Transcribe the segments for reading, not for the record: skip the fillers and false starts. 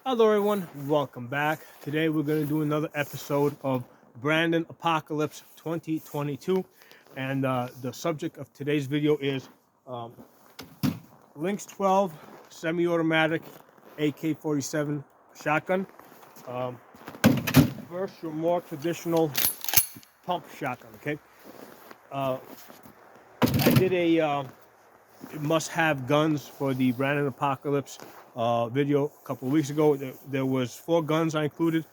Hello, everyone. Welcome back. Today, we're going to do another episode of Brandon Apocalypse 2022. And the subject of today's video is um, Lynx 12 semi automatic AK 47 shotgun um, versus your more traditional pump shotgun. Okay. Uh, I did a must have guns for the Brandon Apocalypse video a couple of weeks ago. There was 4 guns I included: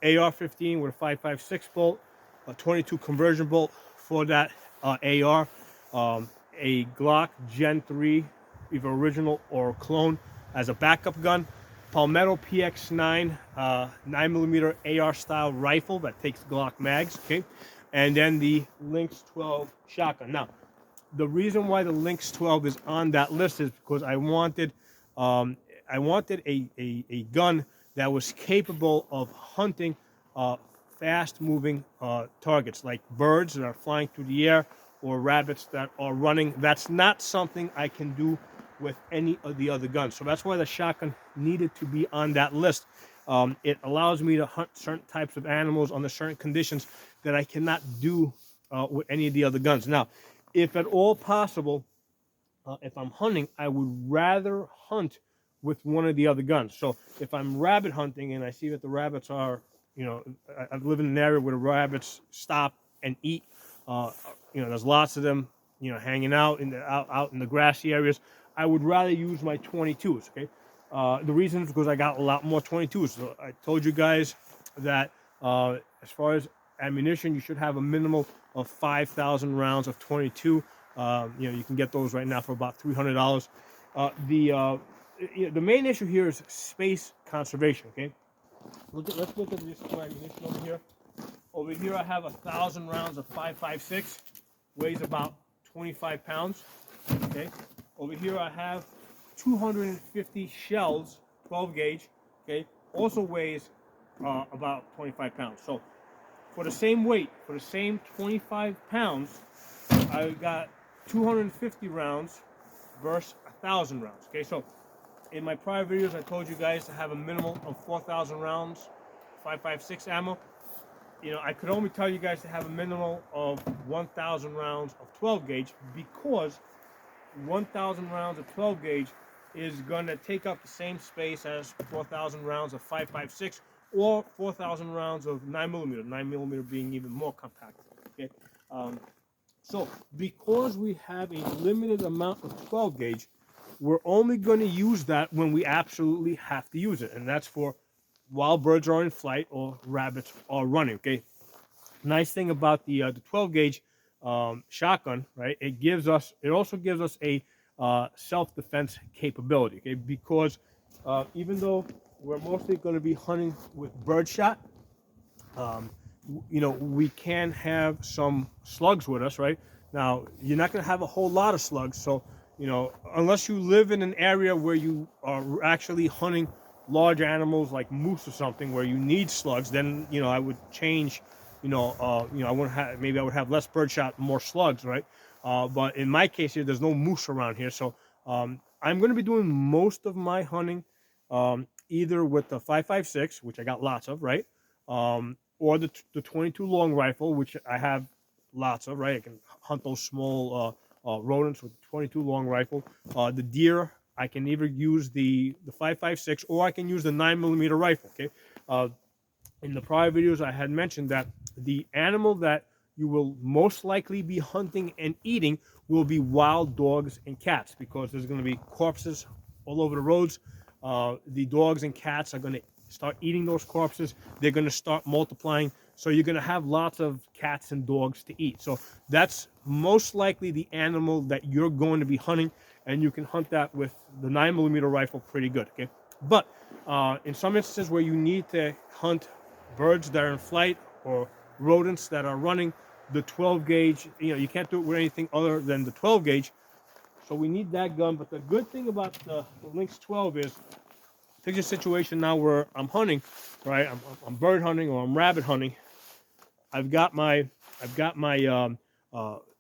AR-15 with a 5.56 bolt, a 22 conversion bolt for that AR, a Glock Gen 3, either original or clone, as a backup gun, Palmetto PX9 9mm AR style rifle that takes Glock mags, okay, and then the Lynx 12 shotgun. Now, the reason why the Lynx 12 is on that list is because um, I wanted a gun that was capable of hunting uh, fast moving targets like birds that are flying through the air or rabbits that are running. That's not something I can do with any of the other guns. So that's why the shotgun needed to be on that list. It allows me to hunt certain types of animals under certain conditions that I cannot do with any of the other guns. Now, if at all possible, if I'm hunting, I would rather hunt with one of the other guns. So if I'm rabbit hunting and I see that the rabbits are, I live in an area where the rabbits stop and eat. Uh, there's lots of them, hanging out out in the grassy areas. I would rather use my 22s. Okay, the reason is because I got a lot more 22s. So I told you guys that as far as ammunition, you should have a minimal of 5,000 rounds of 22. You can get those right now for about $300. The main issue here is space conservation. Okay, let's look at this ammunition over here. Over here, I have 1,000 rounds of 5.56, weighs about 25 pounds. Okay, over here I have 250 shells, 12 gauge. Okay, also weighs about 25 pounds. So for the same weight, for the same 25 pounds, I got 250 rounds versus 1,000 rounds. Okay, so in my prior videos, I told you guys to have a minimum of 4,000 rounds, 5.56 ammo. I could only tell you guys to have a minimum of 1,000 rounds of 12 gauge because 1,000 rounds of 12 gauge is going to take up the same space as 4,000 rounds of 5.56 or 4,000 rounds of 9mm, 9mm being even more compact. Okay, so because we have a limited amount of 12 gauge, we're only going to use that when we absolutely have to use it, and that's for while birds are in flight or rabbits are running. Okay, nice thing about the 12 gauge shotgun, right? It also gives us a self defense capability. Okay, because even though we're mostly going to be hunting with birdshot, um, we can have some slugs with us, right? Now, you're not going to have a whole lot of slugs, so unless you live in an area where you are actually hunting large animals like moose or something, where you need slugs, then I would change. I wouldn't have. Maybe I would have less birdshot, more slugs, right? But in my case here, there's no moose around here, so I'm going to be doing most of my hunting either with the 5.56, which I got lots of, right? Or the 22 long rifle, which I have lots of, right? I can hunt those small rodents with the 22 long rifle. The deer, I can either use the 5.56 or I can use the 9mm rifle. Okay. In the prior videos, I had mentioned that the animal that you will most likely be hunting and eating will be wild dogs and cats because there's going to be corpses all over the roads. The dogs and cats are going to start eating those corpses. They're going to start multiplying. So you're going to have lots of cats and dogs to eat. So that's most likely the animal that you're going to be hunting, and you can hunt that with the 9mm rifle pretty good. Okay, but in some instances where you need to hunt birds that are in flight or rodents that are running, the 12 gauge, you can't do it with anything other than the 12 gauge. So we need that gun. But the good thing about the Lynx 12 is, take a situation now where I'm hunting, right? I'm bird hunting or I'm rabbit hunting. I've got my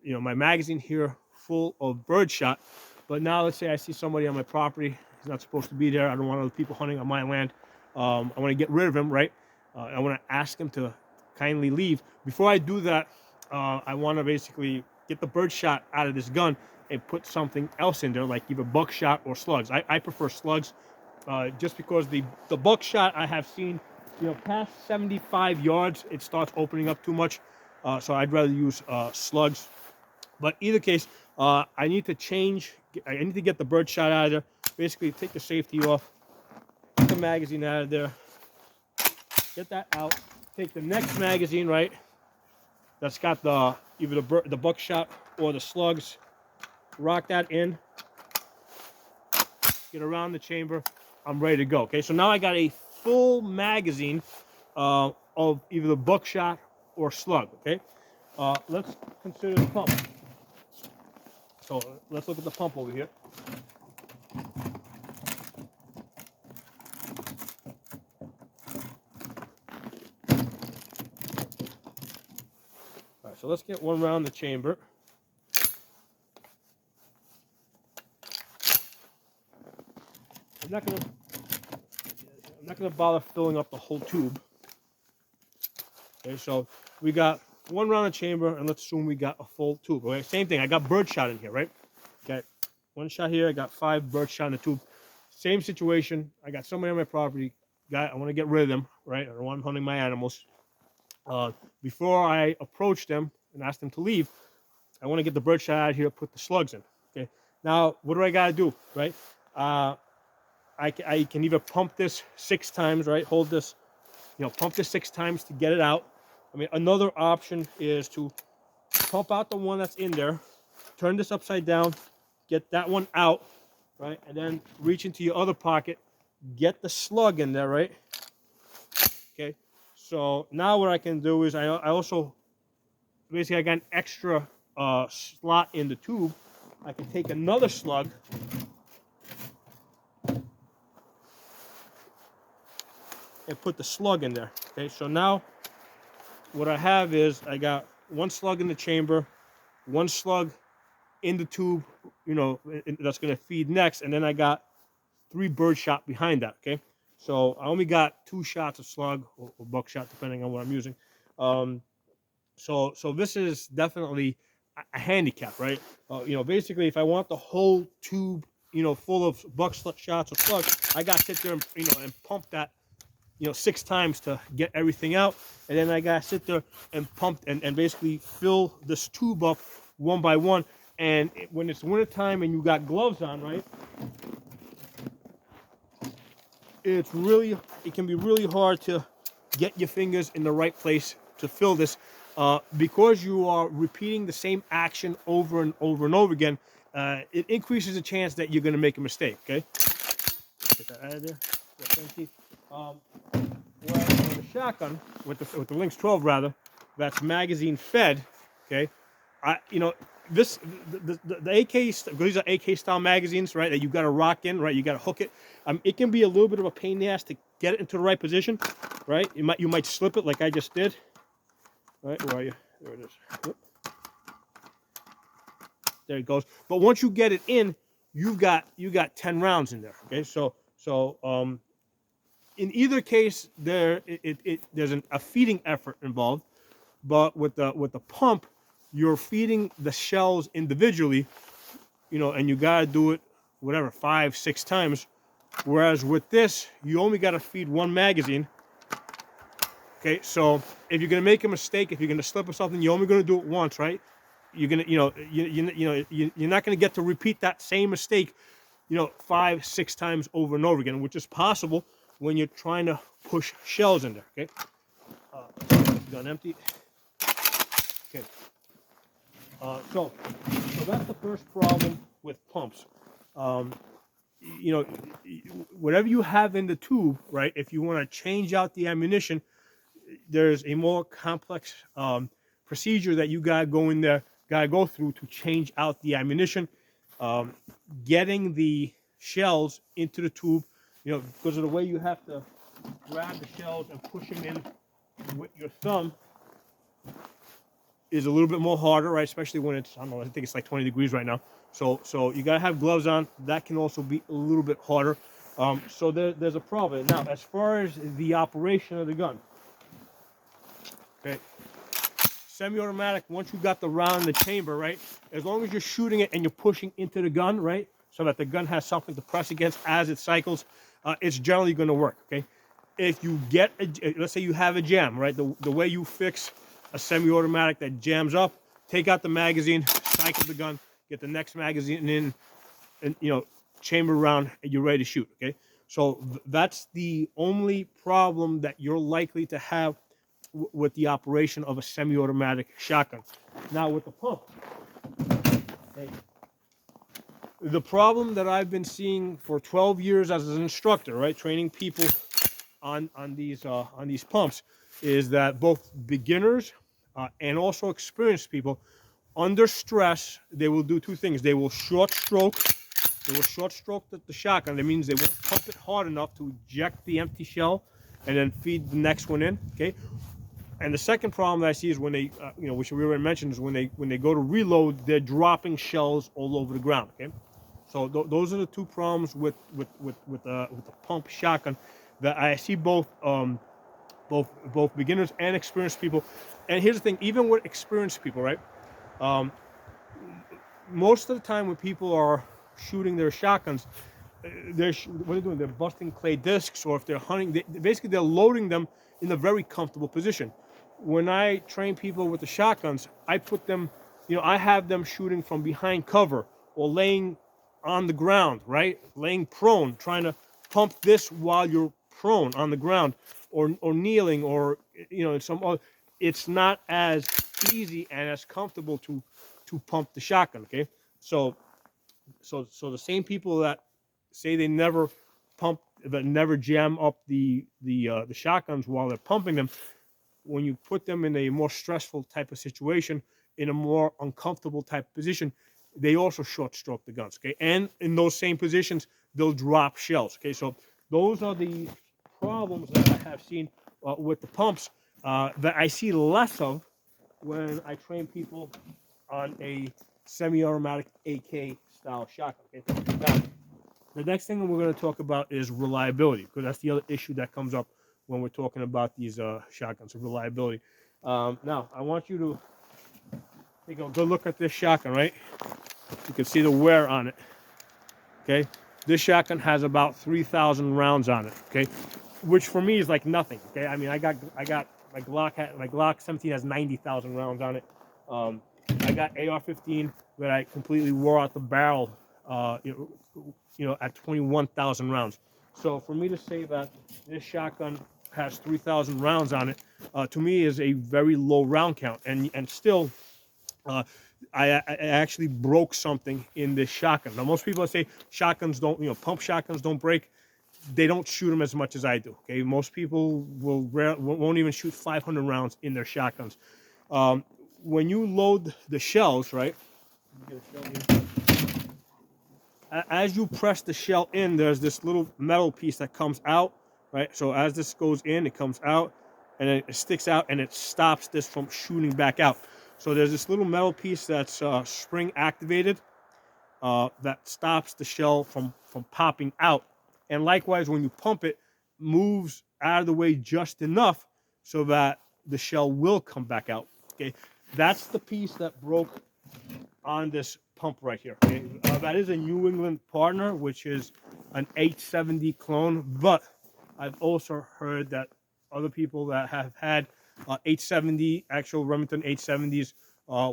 my magazine here full of bird shot. But now let's say I see somebody on my property. He's not supposed to be there. I don't want other people hunting on my land. I want to get rid of him, right? I want to ask him to kindly leave. Before I do that, I want to basically get the birdshot out of this gun and put something else in there, like either buckshot or slugs. I prefer slugs, just because the buckshot I have seen, past 75 yards, it starts opening up too much. So I'd rather use slugs. But either case, I need to get the birdshot out of there. Basically, take the safety off, get the magazine out of there, get that out. Take the next magazine, right? That's got either the buckshot or the slugs. Rock that in. Get around the chamber. I'm ready to go. Okay, so now I got a full magazine of either the buckshot or slug. Okay, let's consider the pump. So let's look at the pump over here. All right, so let's get one around the chamber. I'm not gonna bother filling up the whole tube. Okay, so we got one round of chamber, and let's assume we got a full tube. Okay, same thing. I got birdshot in here, right? Got one shot here. I got 5 birdshot in the tube. Same situation. I got somebody on my property. I want to get rid of them, right? I don't want them hunting my animals. Before I approach them and ask them to leave, I want to get the birdshot out of here. Put the slugs in. Okay. Now, what do I gotta do, right? I can either pump this 6 times, right? Hold this, pump this 6 times to get it out. I mean, another option is to pump out the one that's in there, turn this upside down, get that one out, right? And then reach into your other pocket, get the slug in there, right? Okay. So now what I can do is I also, basically I got an extra slot in the tube. I can take another slug, and put the slug in there. Okay, so now what I have is I got 1 slug in the chamber, 1 slug in the tube, that's going to feed next, and then I got 3 birdshot behind that. Okay, so I only got 2 shots of slug or buckshot, depending on what I'm using. So this is definitely a handicap, right? Basically, if I want the whole tube, full of buckshots or slugs, I got to sit there and, and pump that 6 times to get everything out, and then I gotta sit there and pump and basically fill this tube up one by one. And when it's winter time and you got gloves on, right, it can be really hard to get your fingers in the right place to fill this, because you are repeating the same action over and over and over again. It increases the chance that you're going to make a mistake. Okay, get that out of there. That's empty. With the shotgun, with the Lynx 12 rather, that's magazine fed. Okay, the AK, because these are AK style magazines, right? That you got to rock in, right? You got to hook it. It can be a little bit of a pain in the ass to get it into the right position, right? You might slip it like I just did. Right, where are you? There it is. Whoop. There it goes. But once you get it in, you got 10 rounds in there. Okay, so in either case, there's a feeding effort involved, but with the pump, you're feeding the shells individually, and you gotta do it 5, 6 times. Whereas with this, you only gotta feed 1 magazine. Okay, so if you're gonna make a mistake, if you're gonna slip or something, you're only gonna do it once, right? You're gonna, you're not gonna get to repeat that same mistake, 5, 6 times over and over again, which is possible when you're trying to push shells in there. Okay, gun empty. Okay, so that's the first problem with pumps. Whatever you have in the tube, right? If you want to change out the ammunition, there's a more complex procedure that you gotta go through to change out the ammunition. Getting the shells into the tube, because of the way you have to grab the shells and push them in with your thumb, is a little bit more harder, right? Especially when it's, I think it's like 20 degrees right now. So you gotta have gloves on. That can also be a little bit harder. So there's a problem. Now, as far as the operation of the gun, okay, semi-automatic, once you got the round in the chamber, right, as long as you're shooting it and you're pushing into the gun, right, so that the gun has something to press against as it cycles, it's generally going to work, okay? If you get, let's say you have a jam, right, the way you fix a semi-automatic that jams up, take out the magazine, cycle the gun, get the next magazine in, and, you know, chamber round, and you're ready to shoot, okay? So that's the only problem that you're likely to have with the operation of a semi-automatic shotgun. Now with the pump, okay, the problem that I've been seeing for 12 years as an instructor, right, training people on these pumps, is that both beginners and also experienced people, under stress, they will do two things. They will short stroke. They will short stroke the shotgun. That means they won't pump it hard enough to eject the empty shell and then feed the next one in. Okay. And the second problem that I see is when they, you know, which we already mentioned, is when they go to reload, they're dropping shells all over the ground. Okay. So those are the two problems with the pump shotgun that I see both beginners and experienced people. And here's the thing: even with experienced people, right? Most of the time when people are shooting their shotguns, what they're doing, they're busting clay discs, or if they're hunting, basically they're loading them in a very comfortable position. When I train people with the shotguns, I put them, you know, I have them shooting from behind cover or laying on the ground, right? Laying prone, trying to pump this while you're prone on the ground, or kneeling, or, you know, some other. It's not as easy and as comfortable to pump the shotgun. Okay, so the same people that say they never pump, that never jam up the shotguns while they're pumping them, when you put them in a more stressful type of situation, in a more uncomfortable type of position, they also short stroke the guns. Okay, and in those same positions, they'll drop shells. Okay, so those are the problems that I have seen with the pumps that I see less of when I train people on a semi-automatic AK style shotgun. Okay? Now, the next thing we're going to talk about is reliability, because that's the other issue that comes up when we're talking about these shotguns, reliability. Now, I want you to take a good look at this shotgun, right? You can see the wear on it. Okay, this shotgun has about 3,000 rounds on it. Okay, which for me is like nothing. Okay, I mean, I got my Glock 17 has 90,000 rounds on it. I got AR-15 that I completely wore out the barrel, you know, at 21,000 rounds. So for me to say that this shotgun has 3,000 rounds on it, to me is a very low round count, and still. I actually broke something in this shotgun. Now, most people say shotguns don't, you know, pump shotguns don't break. They don't shoot them as much as I do. Okay, most people won't even shoot 500 rounds in their shotguns. When you load the shells, right? As you press the shell in, there's this little metal piece that comes out, right? So as this goes in, it comes out, and then it sticks out, and it stops this from shooting back out. So there's this little metal piece that's spring activated that stops the shell from popping out. And likewise, when you pump it, moves out of the way just enough so that the shell will come back out. Okay, that's the piece that broke on this pump right here. Okay? That is a New England partner, which is an 870 clone, but I've also heard that other people that have had 870, actual Remington 870s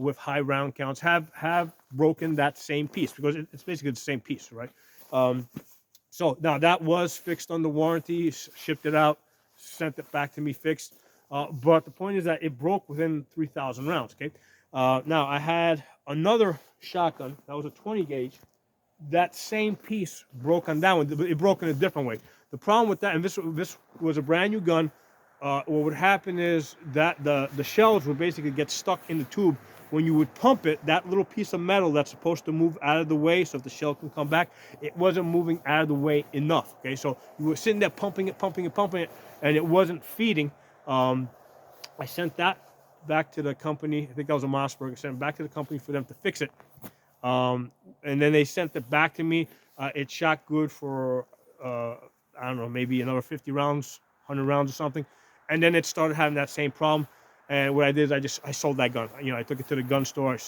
with high round counts have broken that same piece, because it's basically the same piece, right? So now that was fixed under warranty, shipped it out, sent it back to me fixed. But the point is that it broke within 3,000 rounds. Okay. Now I had another shotgun that was a 20 gauge. That same piece broke on that one. It broke in a different way. The problem with that, and this was a brand new gun. What would happen is that the shells would basically get stuck in the tube. When you would pump it, that little piece of metal that's supposed to move out of the way so if the shell can come back, it wasn't moving out of the way enough. Okay, so you were sitting there pumping it, and it wasn't feeding. I sent that back to the company. I think that was a Mossberg. I sent it back to the company for them to fix it. And then they sent it back to me. It shot good for I don't know, maybe another 50 rounds, 100 rounds or something. And then it started having that same problem. And what I did is I sold that gun. You know, I took it to the gun store. I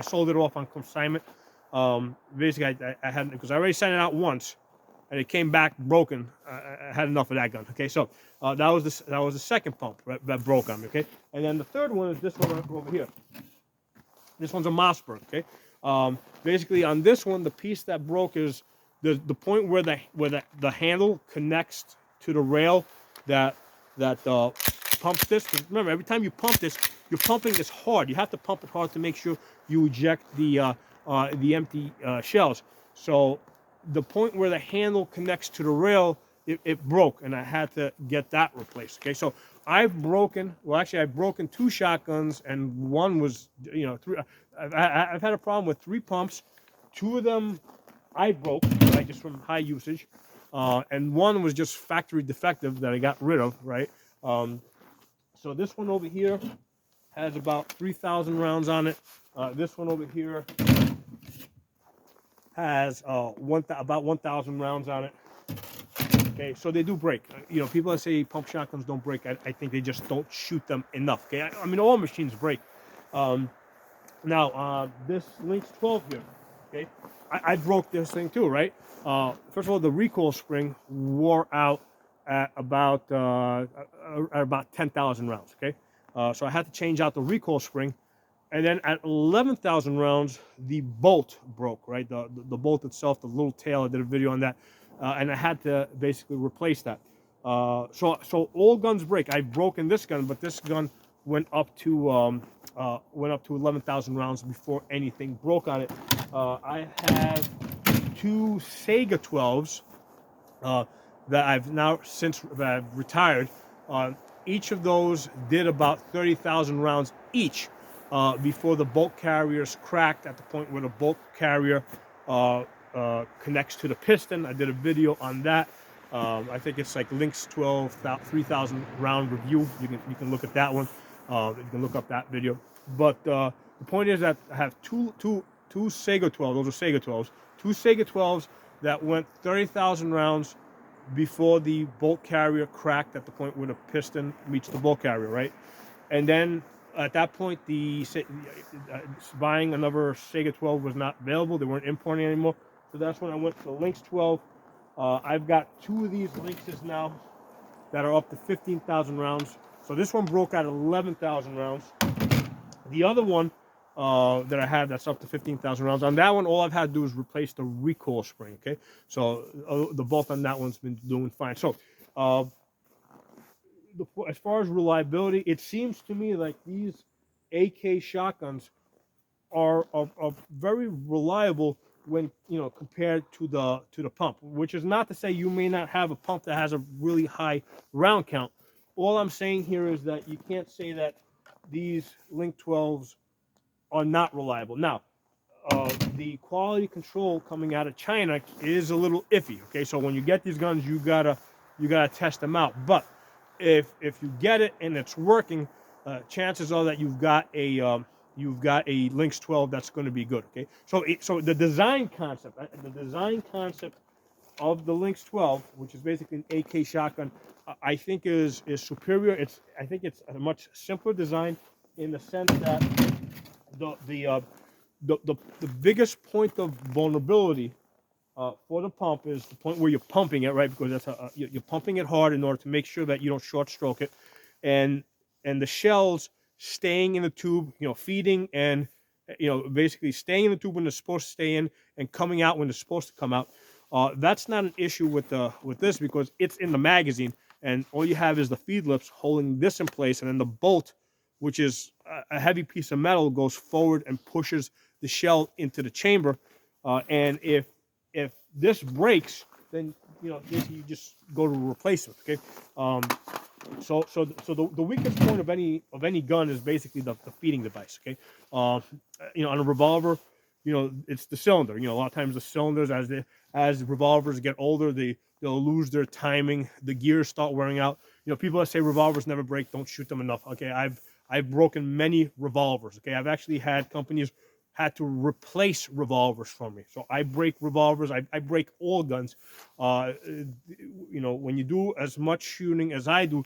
sold it off on consignment. Basically, I had, because I already sent it out once, and it came back broken. I had enough of that gun. Okay, so that was the second pump that broke on me. Okay, and then the third one is this one over here. This one's a Mossberg. Okay, basically on this one, the piece that broke is the point where the handle connects to the rail that pumps this. Remember, every time you pump this, you're pumping this hard. You have to pump it hard to make sure you eject the empty shells. So the point where the handle connects to the rail, it broke, and I had to get that replaced. Okay, so I've broken 2 shotguns, and one was, you know, 3. I've had a problem with 3 pumps. 2 of them I broke, right, just from high usage, and one was just factory defective that I got rid of, right. So this one over here has about 3,000 rounds on it. This one over here has about 1,000 rounds on it. Okay, so they do break. You know, people that say pump shotguns don't break, I think they just don't shoot them enough. Okay, I mean, all machines break. Now, this Lynx 12 here, okay, I broke this thing too, right? First of all, the recoil spring wore out at about 10,000 rounds, okay? So I had to change out the recoil spring. And then at 11,000 rounds, the bolt broke, right? The bolt itself, the little tail, I did a video on that. And I had to basically replace that. So all guns break. I've broken this gun, but this gun went up to 11,000 rounds before anything broke on it. I have 2 Sega 12s that I've retired. Each of those did about 30,000 rounds each before the bolt carriers cracked at the point where the bolt carrier connects to the piston. I did a video on that. I think it's like Lynx 12 3,000 round review. You can look at that one. You can look up that video. But the point is that I have two Sega 12s. Those are Sega 12s. 2 Sega 12s that went 30,000 rounds before the bolt carrier cracked at the point where the piston meets the bolt carrier, right? And then at that point, buying another Sega 12 was not available. They weren't importing anymore. So that's when I went to the Lynx 12. I've got 2 of these Lynxes now that are up to 15,000 rounds. So this one broke at 11,000 rounds. The other one that I have that's up to 15,000 rounds. On that one, all I've had to do is replace the recoil spring, okay? So the bolt on that one's been doing fine. So as far as reliability, it seems to me like these AK shotguns are very reliable when, you know, compared to the pump, which is not to say you may not have a pump that has a really high round count. All I'm saying here is that you can't say that these Lynx 12s are not reliable. Now, the quality control coming out of China is a little iffy. Okay, so when you get these guns, you gotta test them out. But if you get it and it's working, chances are that you've got a Lynx 12 that's going to be good. Okay, so the design concept of the Lynx 12, which is basically an AK shotgun, I think is superior. I think it's a much simpler design in the sense that the biggest point of vulnerability for the pump is the point where you're pumping it, right? Because that's you're pumping it hard in order to make sure that you don't short stroke it, and the shells staying in the tube, you know, feeding and, you know, basically staying in the tube when they're supposed to stay in and coming out when they're supposed to come out. That's not an issue with this because it's in the magazine, and all you have is the feed lips holding this in place, and then the bolt, which is a heavy piece of metal, goes forward and pushes the shell into the chamber. And if this breaks, then, you know, you just go to replacement. Okay. So the weakest point of any gun is basically the feeding device. Okay. You know, on a revolver, you know, it's the cylinder. You know, a lot of times the cylinders, as revolvers get older, they'll lose their timing. The gears start wearing out. You know, people that say revolvers never break, don't shoot them enough. Okay, I've broken many revolvers. Okay, I've actually had companies had to replace revolvers for me. So I break revolvers. I break all guns. You know, when you do as much shooting as I do,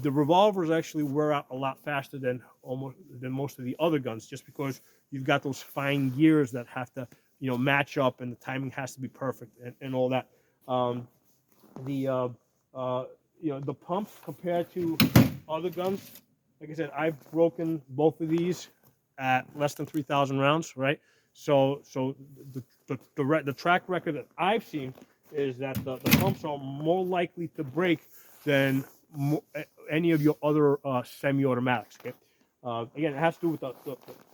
the revolvers actually wear out a lot faster than most of the other guns, just because you've got those fine gears that have to, you know, match up, and the timing has to be perfect, and all that. The You know, the pumps compared to other guns, like I said, I've broken both of these at less than 3,000 rounds, right? So the track record that I've seen is that the pumps are more likely to break than any of your other semi-automatics. Okay, again, it has to do with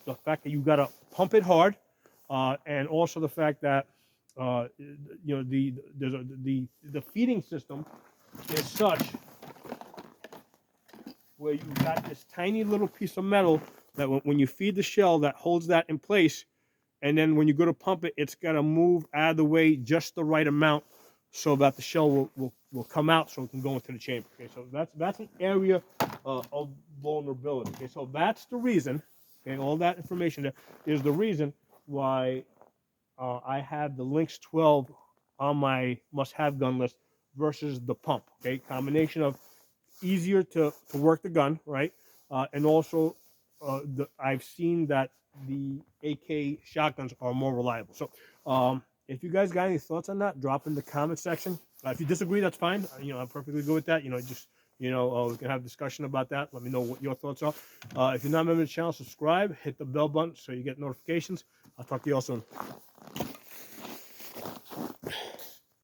the fact that you got to pump it hard, and also the fact that you know, the feeding system is such where you've got this tiny little piece of metal that when you feed the shell, that holds that in place, and then when you go to pump it, it's got to move out of the way just the right amount so that the shell will come out, so it can go into the chamber. Okay, so that's an area of vulnerability. Okay, so that's the reason. Okay, all that information there is the reason why I have the Lynx 12 on my must-have gun list versus the pump. Okay, combination of easier to work the gun, right? And also, I've seen that the AK shotguns are more reliable. So, if you guys got any thoughts on that, drop in the comment section. If you disagree, that's fine. You know, I'm perfectly good with that. You know, just, you know, we can have a discussion about that. Let me know what your thoughts are. If you're not a member of the channel, subscribe, hit the bell button so you get notifications. I'll talk to you all soon.